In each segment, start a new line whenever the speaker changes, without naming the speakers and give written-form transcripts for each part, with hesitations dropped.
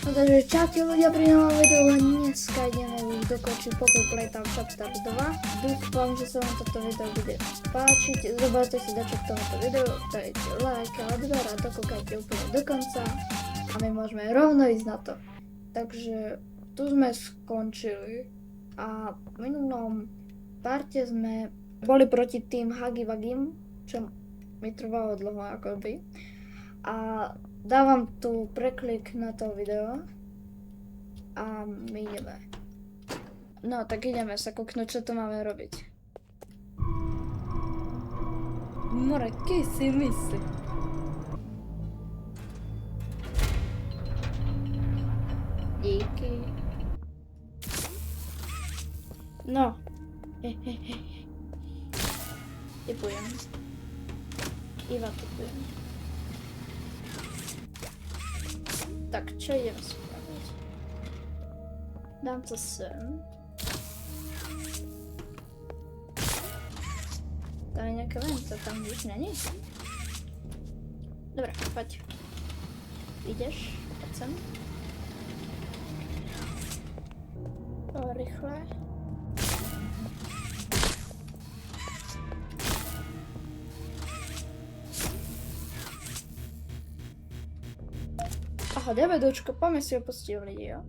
No takže čaute ľudia pri novom videu, dneska ideme už dokončiť Poco Playtime Chapter 2. Dúfam, že sa vám toto video bude páčiť, zobraňte si dačo k tomuto videu, dajte like a odber a dokúkajte úplne do konca a my môžeme rovno ísť na to. Takže tu sme skončili a v minulom parte sme boli proti tým Huggy Wuggym, čo mi trvalo dlho akoby. A dávam tu preklik na to video a my ideme. No tak ideme sa kúknúť, čo tu máme robiť. More, keď si myslí? Díky. No. Typujem. Iva typujem. Tak, čo idem spraviť? Dám to sem. Tam je nejaké vento, tam už není. Dobre, poď. Ideš, poď sem. O, rýchle. Aha, DVDčko, poďme si ho pustiť lidi, jo?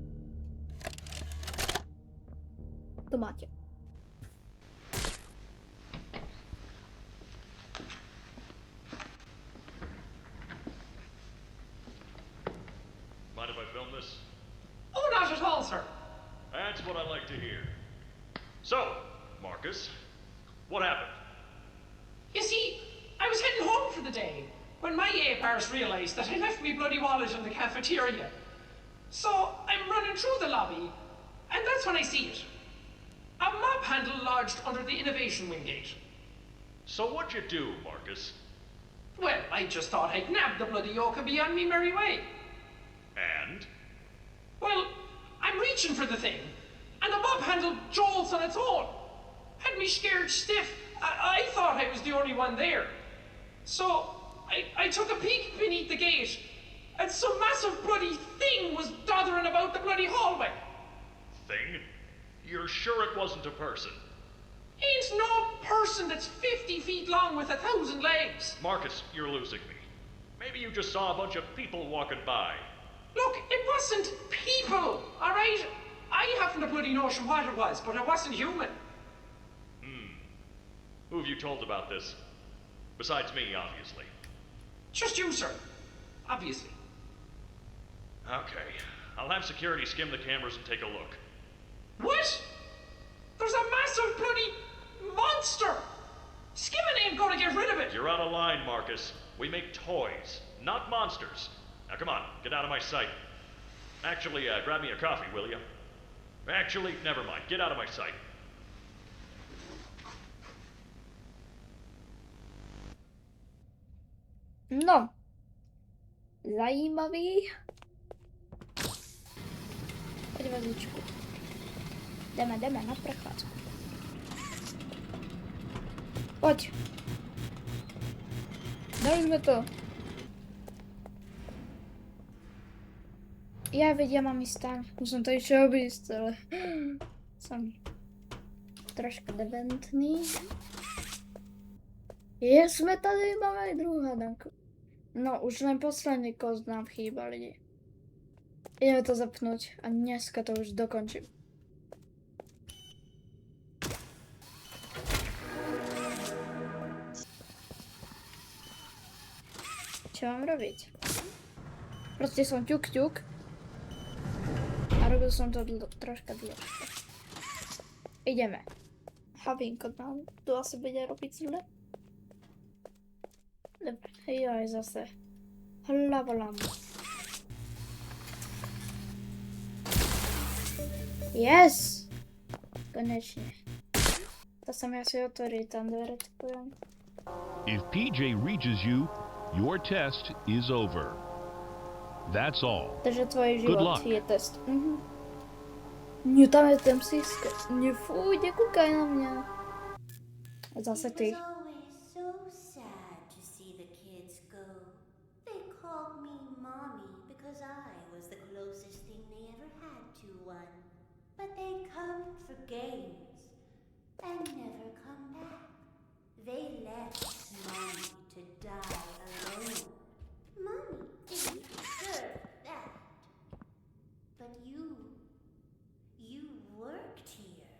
To máte.
Mind if I film this?
Oh, not at all, sir.
That's what I like to hear. So, Marcus, what happened?
You see, I was heading home for the day when my apars realised that I left me bloody wallet in the cafeteria. So I'm running through the lobby, and that's when I see it. A mob handle lodged under the Innovation Wing gate.
So what'd you do, Marcus?
Well, I just thought I'd nab the bloody yoke and be on me merry way.
And?
Well, I'm reaching for the thing, and the mob handle jolts on its own. Had me scared stiff. I thought I was the only one there. So I took a peek beneath the gate, and some massive bloody thing was doddering about the bloody hallway.
Thing? You're sure it wasn't a person?
Ain't no person that's 50 feet long with 1,000 legs.
Marcus, you're losing me. Maybe you just saw a bunch of people walking by.
Look, it wasn't people, all right? I haven't a bloody notion what it was, but it wasn't human.
Who have you told about this? Besides me, obviously.
Just you, sir. Obviously.
Okay. I'll have security skim the cameras and take a look.
What? There's a massive bloody monster! Skimming ain't gonna get rid of it!
You're out of line, Marcus. We make toys, not monsters. Now come on, get out of my sight. Actually, grab me a coffee, will you? Actually, never mind. Get out of my sight.
No. Zajímavý. Poď vozíčku. Jdeme na prechádzku. Poď. Dali sme to. Ja veď, ja mám ísť tam. Už som to išiel obísť, ale som troška dementný. Sme tady, máme aj druhú hadanku. No, už len posledný kost nám chýba, lidi. Ideme to zapnúť a dneska to už dokončím. Čo mám robiť? Proste som ťuk a robil som to troška dlhšie. Ideme. Havinko nám tu asi bude robiť zle. Dobre, joj, zase. Hlavolam. Yes! Konečne. To sa mi asi otvorí tam dvere, typujem.
If PJ reaches you, your test is over. That's all.
Takže tvoj
Good
život
luck.
je test. Nie, tam je ten psísk. Nie, fuj, nekúkaj na mňa. Zase ty.
It was always so sad to see the kids go. They called me mommy because I was the closest to one, but they come for games and never come back. They left Mommy to die alone. Mommy didn't deserve that. But you worked here.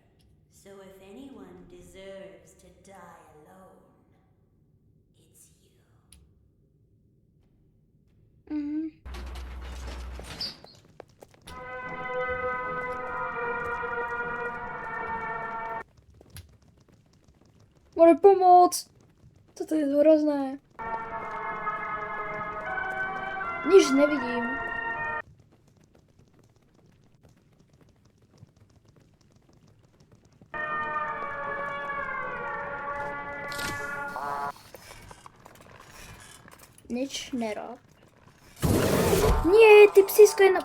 So if anyone deserves to die alone, it's you.
Mhm. More pomoc! Toto je hrozné. Nič nevidím. Nič nerob. Nie, ty psísko je na...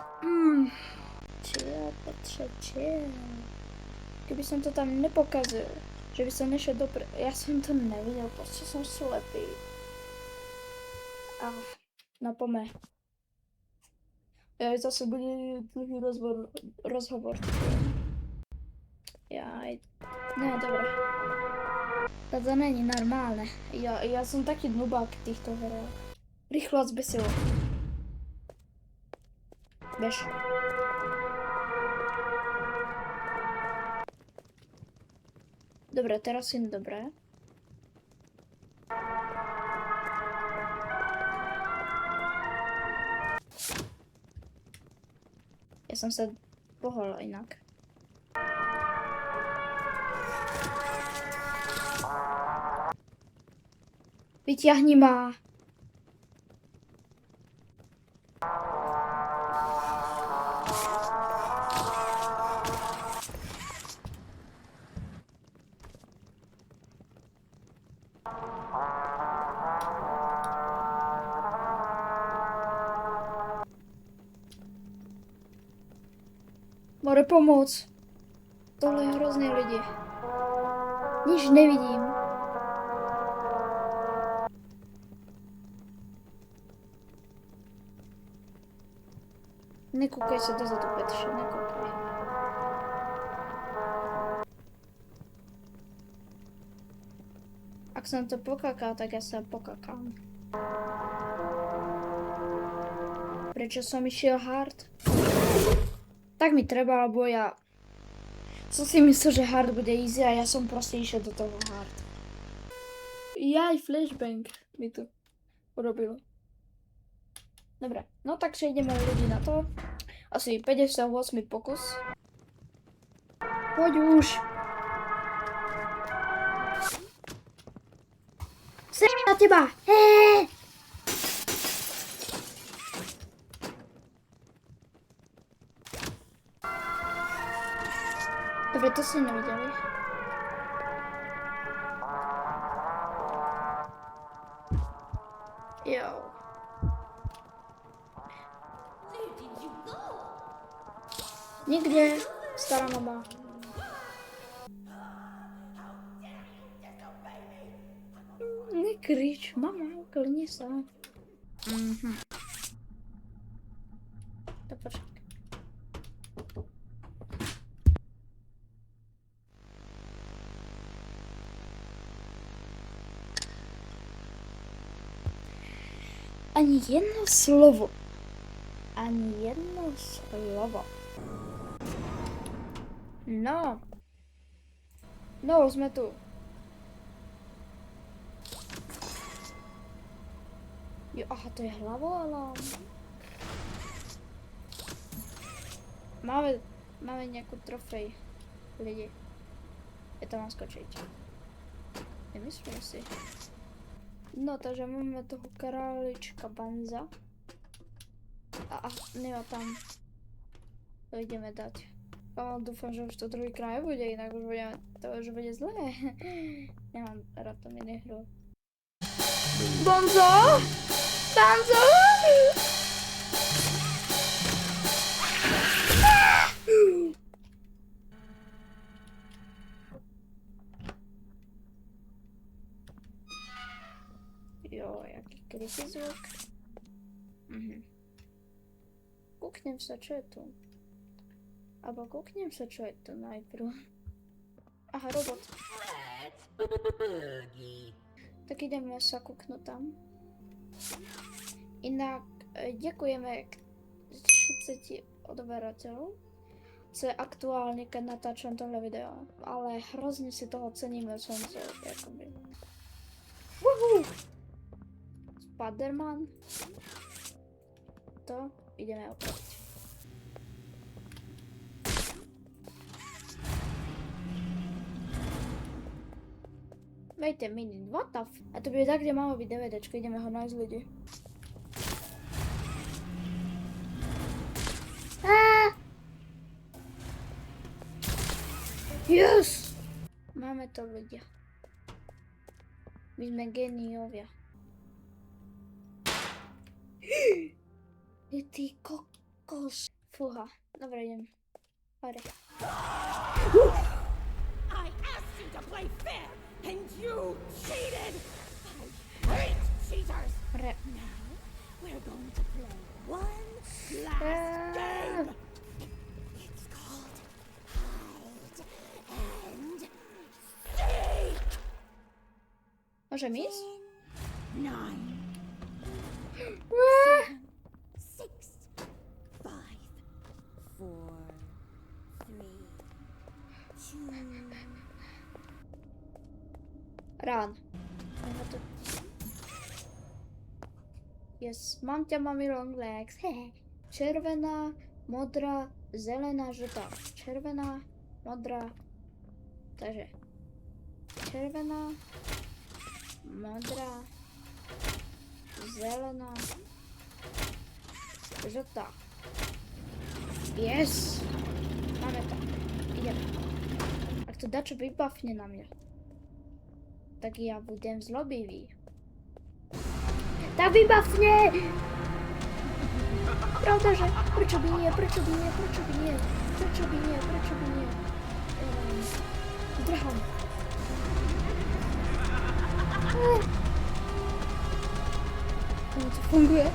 Chill, Petře, chill. Kdyby jsem to tam nepokazil, že by jsem nešel já jsem to neviděl, prostě jsem slepý. No pome. Zase bude dlouhý rozhovor. Ne, dobré. To není normálne. Ja som taký nubák v týchto hrách. Rýchlo zbesilo. Bež. Dobre, teraz im dobré. Ja som sa pohol inak. Vyťahni ma. More pomoc. Tohle je hrozný lidi. Nič nevidím. Nekoukej se dozadu, Petře, nekoukej. Ak jsem to pokakal, tak ja sa pokakám. Prečo som išiel hard? Tak mi treba, lebo ja som si myslel, že hard bude easy a ja som proste išiel do toho hard. Jaj, flashbang mi to urobilo. Dobre, no takže ideme ľudí na to. Asi 58 pokus. Poď už. Sem na teba. Dobre, to ste nevideli. Jo.
Where did you go?
Nikde, stará mama. Nekrič, mama, klidni sa. Tak počkaj. Ani jedno slovo. Ani jedno slovo. No. No, sme tu. Jo, aha, to je hlavoalarm. Máme nejakú trofej. Lidi. Je to mám skočiť. Nemyslím si. No, takže máme toho králička Banza. A nema tam. To ideme dať. Dúfam, že už to druhýkrát nebude, inak už bude zlé. Nemám rád to minihru. Bonzo! Banzo! Jo, jaký krytý zvuk. Kuknem sa, čo je tu? Abo kouknem sa, čo je to najprv. Aha, robot. Tak ideme sa kúknúť tam. Inak ďakujeme 40 odberateľov, co je aktuálne, keď natáčam tohle video. Ale hrozne si toho ceníme, som to jakoby... Woohoo! Spiderman. To ideme opraviť. Wait a minute, what the f... A to bude tak, kde malo byť DVDčko, ideme ho nájsť ľudí. Yes! Máme to ľudia. My sme geniovia. Ty kokos. Fúha. Dobre, idem. Hore.
I asked you to play fair, and you cheated! I hate cheaters!
Hore.
Now, we're going to play one last game! It's called Hide and Seek!
Môžem ísť?
9, 7, 6, 5, 4, 3, 2...
Rán. Yes, mám ťa, mami long legs. Hehe. Červená, modrá, zelená, žltá. Červená, modrá. Takže. Červená, modrá, zelená, žltá. Yes! Máme to. Ideme. Ak to dačo vybafne na mňa, tak ja budem zlobivý. Tak vybavne! Pravda, že? Prečo by nie? Prečo by nie? Prečo by nie? Prečo by nie? Prečo by nie? Zdrham. To funguje.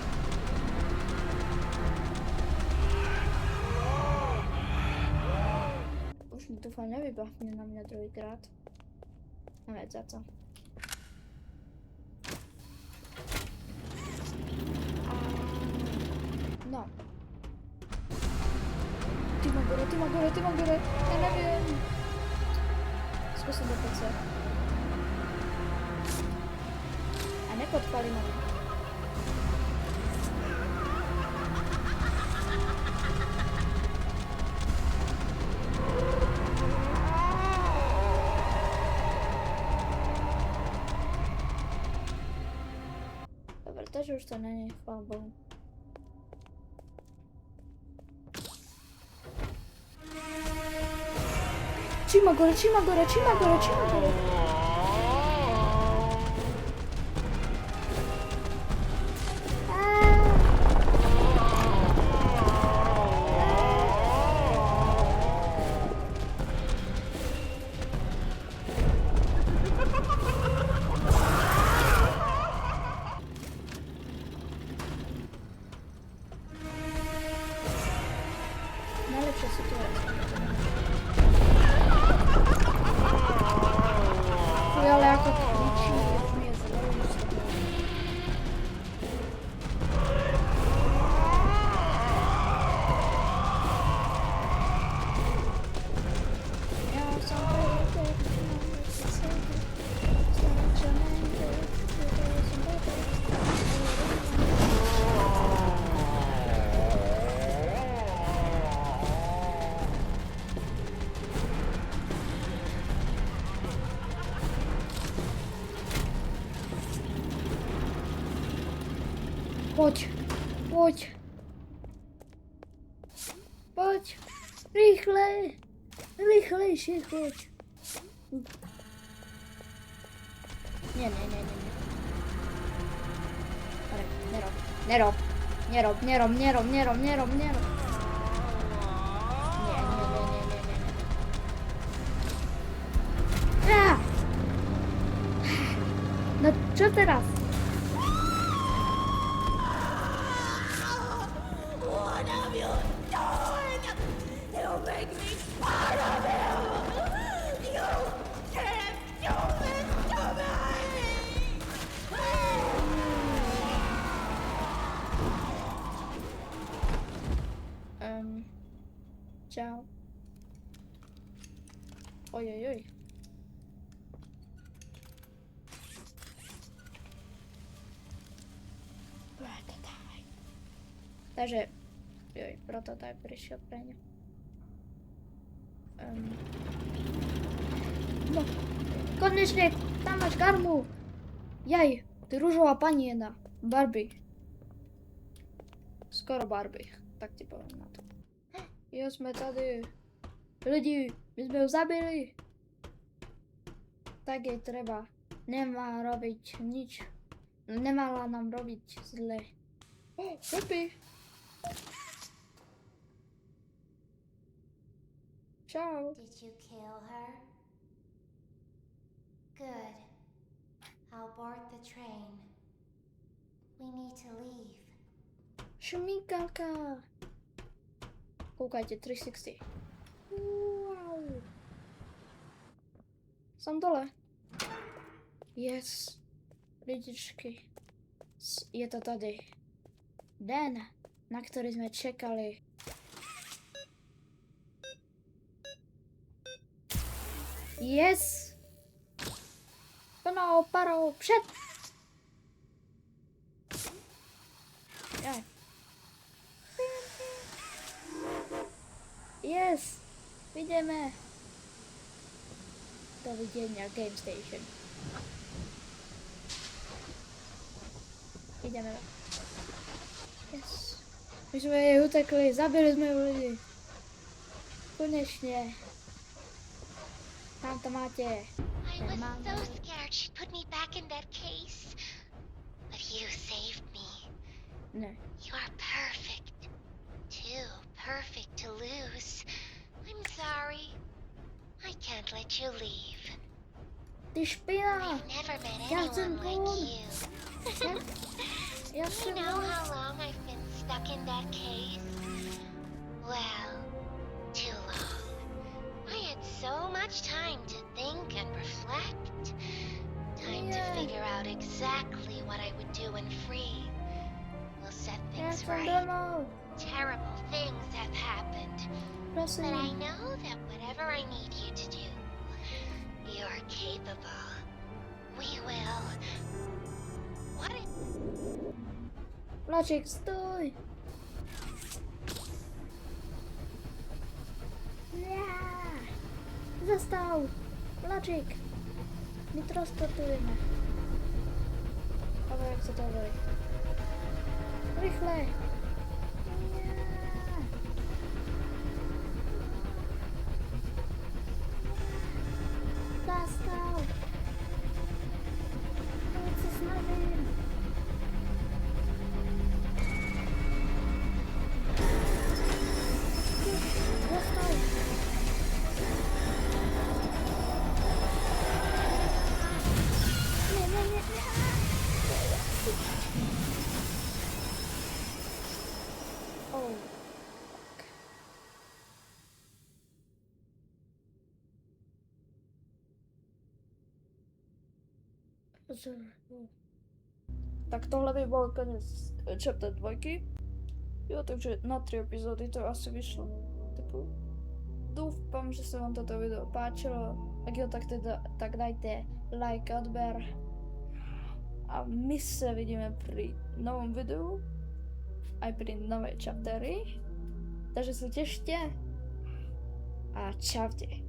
Už mi dúfam nevybavne na mňa druhýkrát. Máme za to. No. Ty ma gore. Ja neviem. Skúsim do PC. A nepodpali ma. Dobre, takže už to není, chvála Bohu. Čima gore. Najlepšia situácia. Ale ako kričí, už mi je zle, už sa to... Ja som prejetek, Poď. Rýchlejšie, choď. Nie. Ale nerob. Nie. No čo teraz?
What have you done? It'll make
Čau. Ojojoj. Takže, joj, prototyp prišiel pre ňu. No, konečne, tam máš karmu. Jaj, ty rúžová pani jedna. Barbie. Skoro Barbie, tak ti poviem na to. Jo, sme tady. Lidi, my sme ju zabili. Tak jej treba. Nemá robiť nič. Nemala nám robiť zle. Happy. Ciao.
Did you kill her? Good. I'll board the train. We need to leave.
Šminkalka. Koukajte, 360. Wow. Som dole. Yes. Lidičky. Je to tady. Den, na ktorý sme čekali. Yes. Plnou parou před. Jaj. Yes. Ideme. Dovidenia, Game Station. Ideme. Yes. My sme jej utekli, zabili sme ju lidi. Konečne. Tam to máte.
I was so scared she'd put me back in that case. But you saved me.
Ne.
You are perfect. Too perfect to lose. I'm sorry. I can't let you leave.
Ty špina.
I've never met
Ja chcem
anyone
von.
like you.
Ja
You
chcem
know
von.
how long I've been stuck in that case? Well, too long. I had so much time to think and reflect. Time to
Yeah.
figure out exactly what I would do when free. We'll set
Ja
things
chcem
right.
domov.
Terrible things have happened. But I
Prosím.
know that whatever I need you to do, you're capable. We will. What if...
Vlaček, stoj. Ja. Zastav. Vlaček. My transportujeme. Ale jak sa to hovorí? Rýchle. Ja. Zastav. Poď sa snažím. Zastav. Nie, nie, nie, nie. Oh. Tak tohle by bol konec chapter 2. Jo, takže na 3 epizódy to asi vyšlo. Typu. Dúfam, že sa vám toto video páčilo. Ak jo, tak teda, tak dajte like, odber. A my sa vidíme pri novom videu. Aj pri novej chaptery. Takže sa tešte. A čaute.